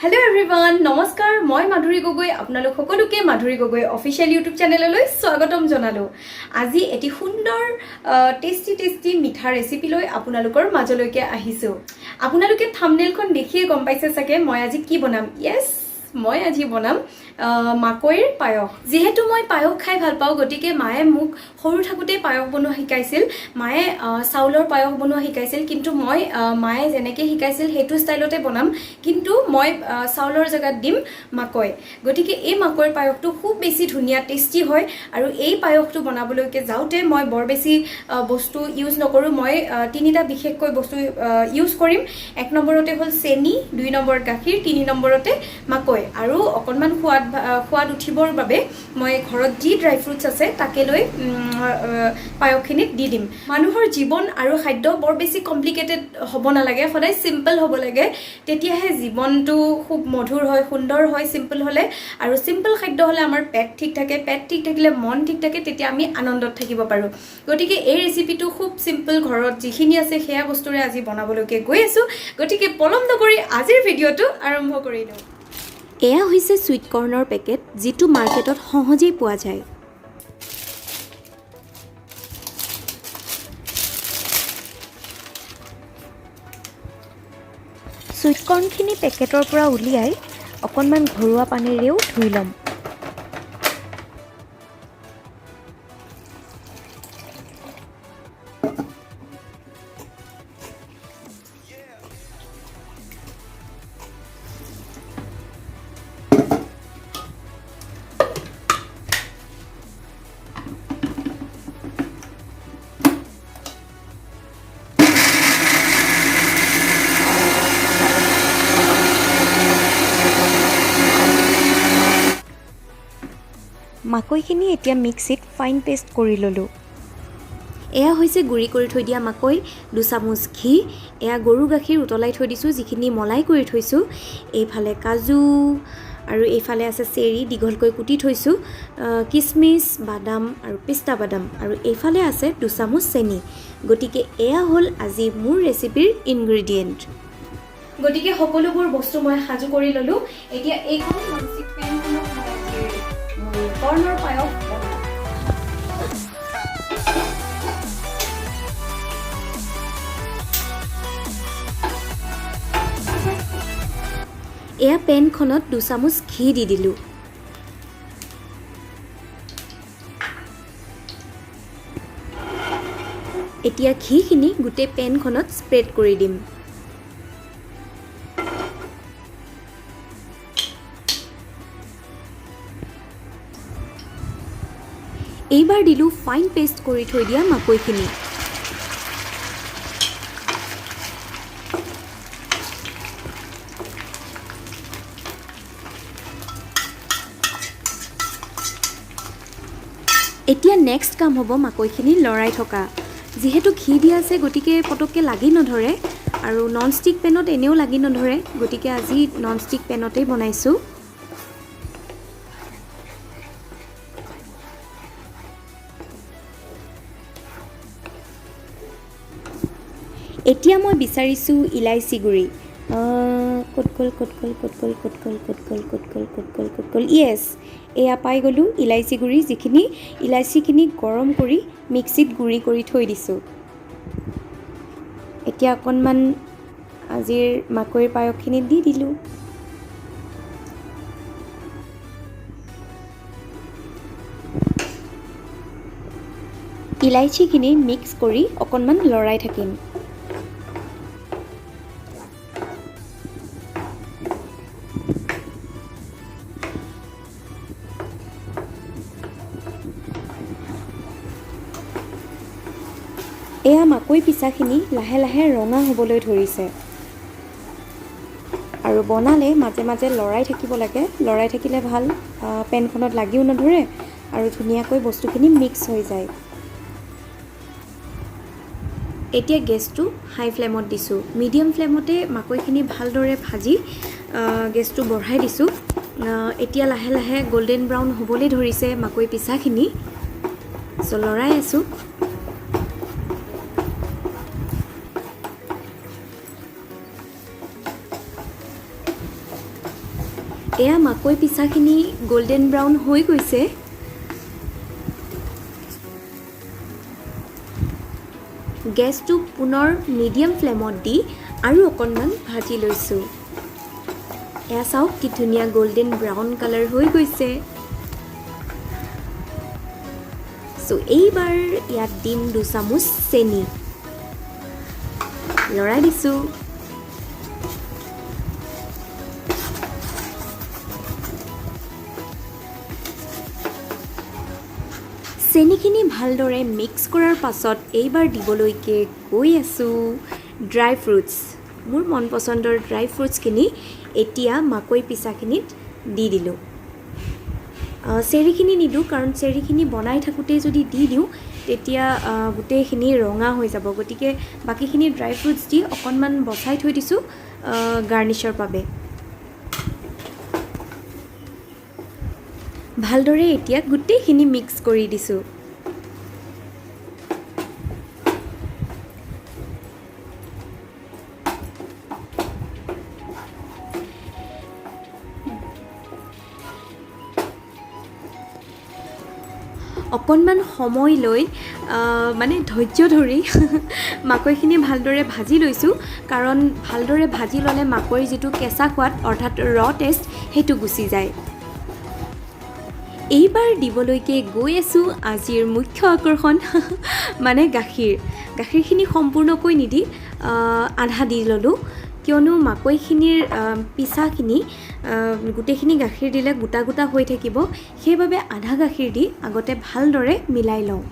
Hello everyone, নমস্কাৰ মই মাধুৰী গগৈ আপোনালোক সকলোকে মাধুৰী গগৈ অফিচিয়েল ইউটিউব চেনেললৈ স্বাগতম জনালো আজি এটি সুন্দৰ টেষ্টি মিঠা ৰেচিপি লৈ আপোনালোকৰ মাজলৈকে আহিছো আপোনালোকে থাম্বনেইলখন দেখিয়ে গম পাইছে চাগে মই আজি কি বনাম ইয়েস মই আজি বনাম মাকৈৰ পায়স যেহেতু মই পায়স খাই ভাল পাওঁ গটিকে মায়ে মোক সৰু থাকোতে পায়স বনোৱা শিকাইছিল মায়ে চাউলৰ পায়স বনোৱা শিকাইছিল কিন্তু মই মায়ে যেনেকৈ শিকাইছিল হেতু ষ্টাইলতে বনাম কিন্তু মই চাউলৰ জায়গাত দিম মাকৈ গটিকে এই মাকৈৰ পায়সটো খুব বেছি ধুনিয়া টেষ্টি হয় আৰু এই পায়সটো বনাবলৈকে যাওতে মই বৰ বেছি বস্তু ইউজ নকৰো মই তিনিটা বিশেষকৈ বস্তু ইউজ কৰিম এক নম্বৰতে হল চেনি দুই নম্বৰত গাখীৰ তিনি নম্বৰতে মাকৈ আৰু অকনমান সোৱাদ উঠিবৰ বাবে মই ঘৰত যি ড্ৰাই ফ্ৰুটছ আছে তাকে লৈ পায়সখিনিত দি দিম মানুহৰ জীৱন আৰু খাদ্য বৰ বেছি কমপ্লিকেটেড হ'ব নালাগে সদায় সিম্পল হ'ব লাগে তেতিয়াহে জীৱনটো খুব মধুৰ হয় সুন্দৰ হয় সিম্পল হলে আৰু সিম্পল খাদ্য হলে আমাৰ পেট ঠিক থাকে পেট ঠিক থাকিলে মন ঠিক থাকে তেতিয়া আমি আনন্দত থাকিব পাৰো গটিকে এই ৰেচিপিটো খুব সিম্পল ঘৰত যিখিনি আছে সেয়া বস্তুৰে আজি বনাবলৈকে গৈ আছো গটিকে পলম নকৰি আজিৰ ভিডিঅটো আৰম্ভ কৰি দিওঁ এয়া হৈছে সুইট কৰ্নৰ পেকেট যেটো মাৰ্কেটত সহজেই পোৱা যায় সুইট কৰ্নখিনি পেকেটৰ পৰা উলিয়াই অকনমান ঘৰুৱা পানীৰেও ধুই লম মাকৈখিনি এতিয়া মিক্সিত ফাইন পেষ্ট কৰি ললো এয়া হৈছে গুৰি কৰি থৈ দিয়া মাকৈ 2 চামুচ ঘি এয়া গৰু গাখীৰ উতলাই থৈ দিছো যিখিনি মলাই কৰি থৈছো এইফালে কাজু আৰু এইফালে আছে চেৰি দীঘলকৈ কুটি থৈছো কিসমিস বাদাম আৰু পিস্তা বাদাম আৰু এইফালে আছে 2 চামুচ চেনি গটিকে এয়া হল আজি মোৰ ৰেচিপিৰ ইনগ্ৰেডিয়েন্ট গটিকে সকলোবোৰ বস্তু মই সাজু কৰি ললো এতিয়া এইখন ননষ্টিক পেনখনত মই কৰ্নৰ পায়স এয়া পেনখনত 2 চামুচ ঘি দি দিলো এতিয়া ঘিখিনি গোটেই পেনখনত স্প্ৰেড কৰি দিম এইবাৰ দিলো ফাইন পেষ্ট কৰি থৈ দিয়া মাকৈখিনি এতিয়া নেক্সট কাম হ'ব মাকৈখিনি লৰাই থকা যেহেতু ঘি দিয়া আছে গটিকে পটককে লাগি নধৰে আৰু ননষ্টিক পেনত এনেও লাগি নধৰে গটিকে আজি ননষ্টিক পেনতেই বনাইছো এতিয়া মই বিচাৰিছো ইলাইচি গুৰি কটকল ইয়েস এয়া পাই গলো ইলাইচি গুৰি যিখিনি ইলাইচিখিনি গৰম কৰি মিক্সিত গুৰি কৰি থৈ দিছো এতিয়া অকনমান আজিৰ মাকৈৰ পায়সখিনি দি দিলো ইলাইচিখিনি মিক্স কৰি অকনমান লৰাই থাকিম এয়া মাকৈ পিচাখিনি লাহে লাহে ৰঙা হ'বলৈ ধৰিছে আৰু বনালে মাজে মাজে লৰাই থাকিব লাগে লৰাই থাকিলে ভাল পেনখনত লাগিও নধৰে আৰু ধুনীয়াকৈ বস্তুখিনি মিক্স হৈ যায় এতিয়া গেছটো হাই ফ্লেমত দিছো মিডিয়াম ফ্লেমতে মাকৈখিনি ভালদৰে ভাজি গেছটো বঢ়াই দিছো এতিয়া লাহে লাহে গোল্ডেন ব্ৰাউন হ'বলৈ ধৰিছে মাকৈ পিচাখিনি সো লৰাই আছো এয়া মাকৈ পিঠাখিনি গোল্ডেন ব্ৰাউন হৈ গৈছে। গেছটো পুনৰ মিডিয়াম ফ্লেমত দি আৰু অকণমান ভাজি লৈছোঁ। এয়া চাওক কি ধুনীয়া গোল্ডেন ব্ৰাউন কালাৰ হৈ গৈছে। চ' এইবাৰ ইয়াত দিম 2 চামুচ চেনি, লৰাই দিছোঁ। চেনিখিনি ভালদৰে মিক্স কৰাৰ পাছত এইবাৰ দিবলৈকে গৈ আছোঁ ড্ৰাই ফ্ৰুটছ। মোৰ মন পচন্দৰ ড্ৰাই ফ্ৰুটছখিনি এতিয়া মাকৈ পিঠাখিনিত দি দিলোঁ। চেৰিখিনি নিদিওঁ কাৰণ চেৰিখিনি বনাই থাকোঁতে যদি দি দিওঁ তেতিয়া গোটেইখিনি ৰঙা হৈ যাব, গতিকে বাকীখিনি ড্ৰাই ফ্ৰুটছ দি অকণমান বচাই থৈ দিছোঁ গাৰ্নিছৰ বাবে। ভালদৰে এতিয়া গোটেইখিনি মিক্স কৰি দিছোঁ। অকণমান সময় লৈ মানে ধৈৰ্য ধৰি মাকৈখিনি ভালদৰে ভাজি লৈছোঁ, কাৰণ ভালদৰে ভাজি ল'লে মাকৈৰ যিটো কেঁচা সোৱাদ অৰ্থাৎ ৰ' টেষ্ট সেইটো গুচি যায়। এইবাৰ দিবলৈকে গৈ আছোঁ আজিৰ মুখ্য আকৰ্ষণ মানে গাখীৰখিনি সম্পূৰ্ণকৈ নিদি আধা দি ল'লোঁ, কিয়নো মাকৈখিনিৰ পিঠাখিনি গোটেইখিনি গাখীৰ দিলে গোটা গোটা হৈ থাকিব, সেইবাবে আধা গাখীৰ দি আগতে ভালদৰে মিলাই লওঁ।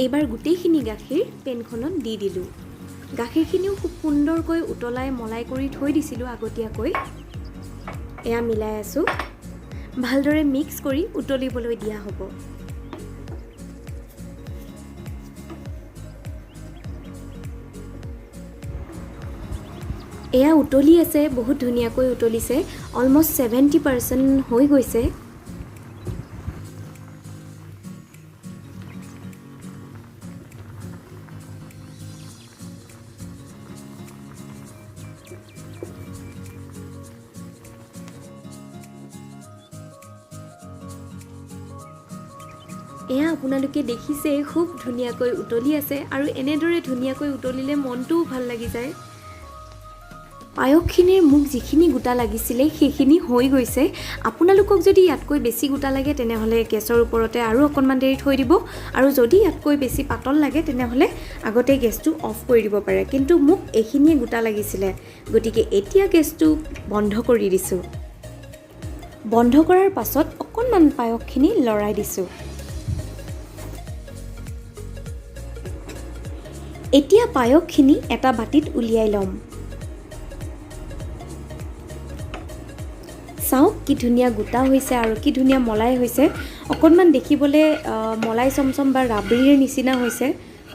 এইবাৰ গোটেইখিনি গাখীৰ পেনখনত দি দিলোঁ। গাখীৰখিনিও খুব সুন্দৰকৈ উতলাই মলাই কৰি থৈ দিছিলোঁ আগতীয়াকৈ। এয়া মিলাই আছোঁ, ভালদৰে মিক্স কৰি উতলিবলৈ দিয়া হ'ব। এয়া উতলি আছে, বহুত ধুনীয়াকৈ উতলিছে, অলমষ্ট 70% হৈ গৈছে। এয়া আপোনালোকে দেখিছে খুব ধুনীয়াকৈ উতলি আছে, আৰু এনেদৰে ধুনীয়াকৈ উতলিলে মনটোও ভাল লাগি যায়। পায়সখিনিৰ মোক যিখিনি গোটা লাগিছিলে সেইখিনি হৈ গৈছে। আপোনালোকক যদি ইয়াতকৈ বেছি গোটা লাগে তেনেহ'লে গেছৰ ওপৰতে আৰু অকণমান দেৰি থৈ দিব, আৰু যদি ইয়াতকৈ বেছি পাতল লাগে তেনেহ'লে আগতে গেছটো অফ কৰি দিব পাৰে, কিন্তু মোক এইখিনিয়ে গোটা লাগিছিলে, গতিকে এতিয়া গেছটো বন্ধ কৰি দিছোঁ। বন্ধ কৰাৰ পাছত অকণমান পায়সখিনি লৰাই দিছোঁ। এতিয়া পায়সখিনি এটা বাটিত উলিয়াই ল'ম। চাওক কি ধুনীয়া গোটা হৈছে আৰু কি ধুনীয়া মলাই হৈছে, অকণমান দেখিবলৈ মলাই চমচম বা ৰাবৰিৰ নিচিনা হৈছে,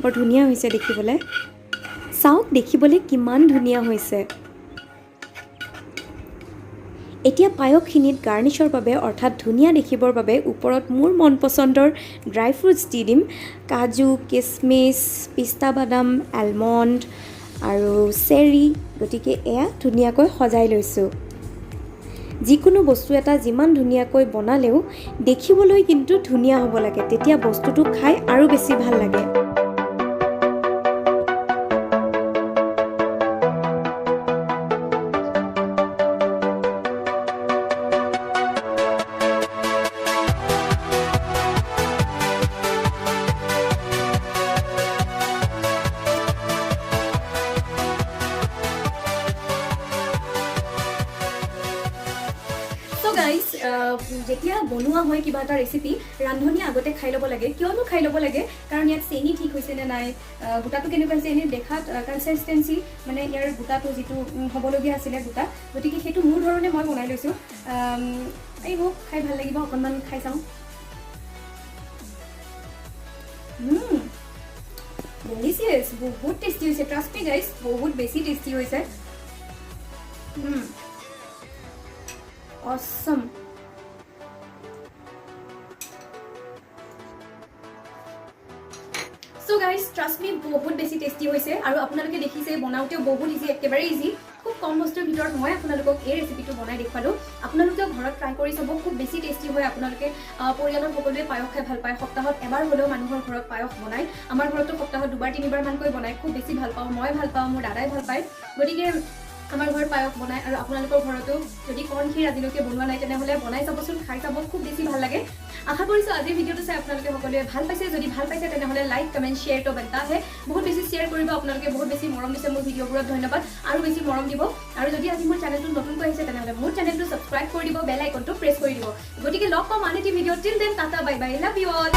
বৰ ধুনীয়া হৈছে দেখিবলৈ। চাওক দেখিবলৈ কিমান ধুনীয়া হৈছে। এতিয়া পায়সখিনিত গাৰ্নিছৰ বাবে অৰ্থাৎ ধুনীয়া দেখিবৰ বাবে ওপৰত মোৰ মন পচন্দৰ ড্ৰাই ফ্ৰুটছ দি দিম। কাজু, কিচমিচ, পিস্তা বাদাম, এলমণ্ড আৰু চেৰি, গতিকে এয়া ধুনীয়াকৈ সজাই লৈছোঁ। যিকোনো বস্তু এটা যিমান ধুনীয়াকৈ বনালেও দেখিবলৈ কিন্তু ধুনীয়া হ'ব লাগে, তেতিয়া বস্তুটো খাই আৰু বেছি ভাল লাগে। গাইজ, যেতিয়া বনোৱা হয় কিবা এটা ৰেচিপি, ৰান্ধনীয়ে আগতে খাই ল'ব লাগে। কিয়নো খাই ল'ব লাগে? কাৰণ ইয়াত চেনি ঠিক হৈছে নে নাই, গোটাটো কেনেকুৱা হৈছে, এনেই দেখাত কনচিষ্টেঞ্চি মানে ইয়াৰ গোটাটো যিটো হ'বলগীয়া আছিলে গোটা, গতিকে সেইটো মোৰ ধৰণে মই বনাই লৈছোঁ। এই হওক, খাই ভাল লাগিব, অকণমান খাই চাওঁ। ডেলিচিয়াছ, বহুত টেষ্টি হৈছে, ট্ৰাষ্ট মি গাইজ, বহুত বেছি টেষ্টি হৈছে। অসম। সো গাইজ ট্ৰাষ্ট মি বহুত বেছি টেষ্টি হৈছে আৰু আপোনালোকে দেখিছে বনাওঁতেও বহুত ইজি একেবাৰে ইজি খুব কম বস্তুৰ ভিতৰত মই আপোনালোকক এই ৰেচিপিটো বনাই দেখুৱালোঁ আপোনালোকেও ঘৰত ট্ৰাই কৰি চাব খুব বেছি টেষ্টি হয় আপোনালোকে পৰিয়ালৰ সকলোৱে পায়স খাই ভাল পায় সপ্তাহত এবাৰ হ'লেও মানুহৰ ঘৰত পায়স বনায় আমাৰ ঘৰতো সপ্তাহত 2-3 বাৰমানকৈ বনায় খুব বেছি ভাল পাওঁ মই ভাল পাওঁ মোৰ দাদাই ভাল পায় গতিকে আমাৰ ঘৰত পায়স বনায় আৰু আপোনালোকৰ ঘৰতো যদি কৰ্ণ ক্ষীৰ আজিলৈকে বনোৱা নাই তেনেহ'লে বনাই চাবচোন খাই চাব খুব বেছি ভাল লাগে আশা কৰিছোঁ আজিৰ ভিডিঅ'টো চাই আপোনালোকে সকলোৱে ভাল পাইছে যদি ভাল পাইছে তেনেহ'লে লাইক কমেণ্ট শ্বেয়াৰটো বনতা হে বহুত বেছি শ্বেয়াৰ কৰিব আপোনালোকে বহুত বেছি মৰম দিছে মোৰ ভিডিঅ'বোৰত ধন্যবাদ আৰু বেছি মৰম দিব আৰু যদি আজি মোৰ চেনেলটো নতুনকৈ আহিছে তেনেহ'লে মোৰ চেনেলটো ছাবস্ক্ৰাইব কৰি দিব বেল আইকনটো প্ৰেছ কৰি দিব গতিকে লগ পাম আন এটি ভিডিঅ'ত till then tata bye bye love you all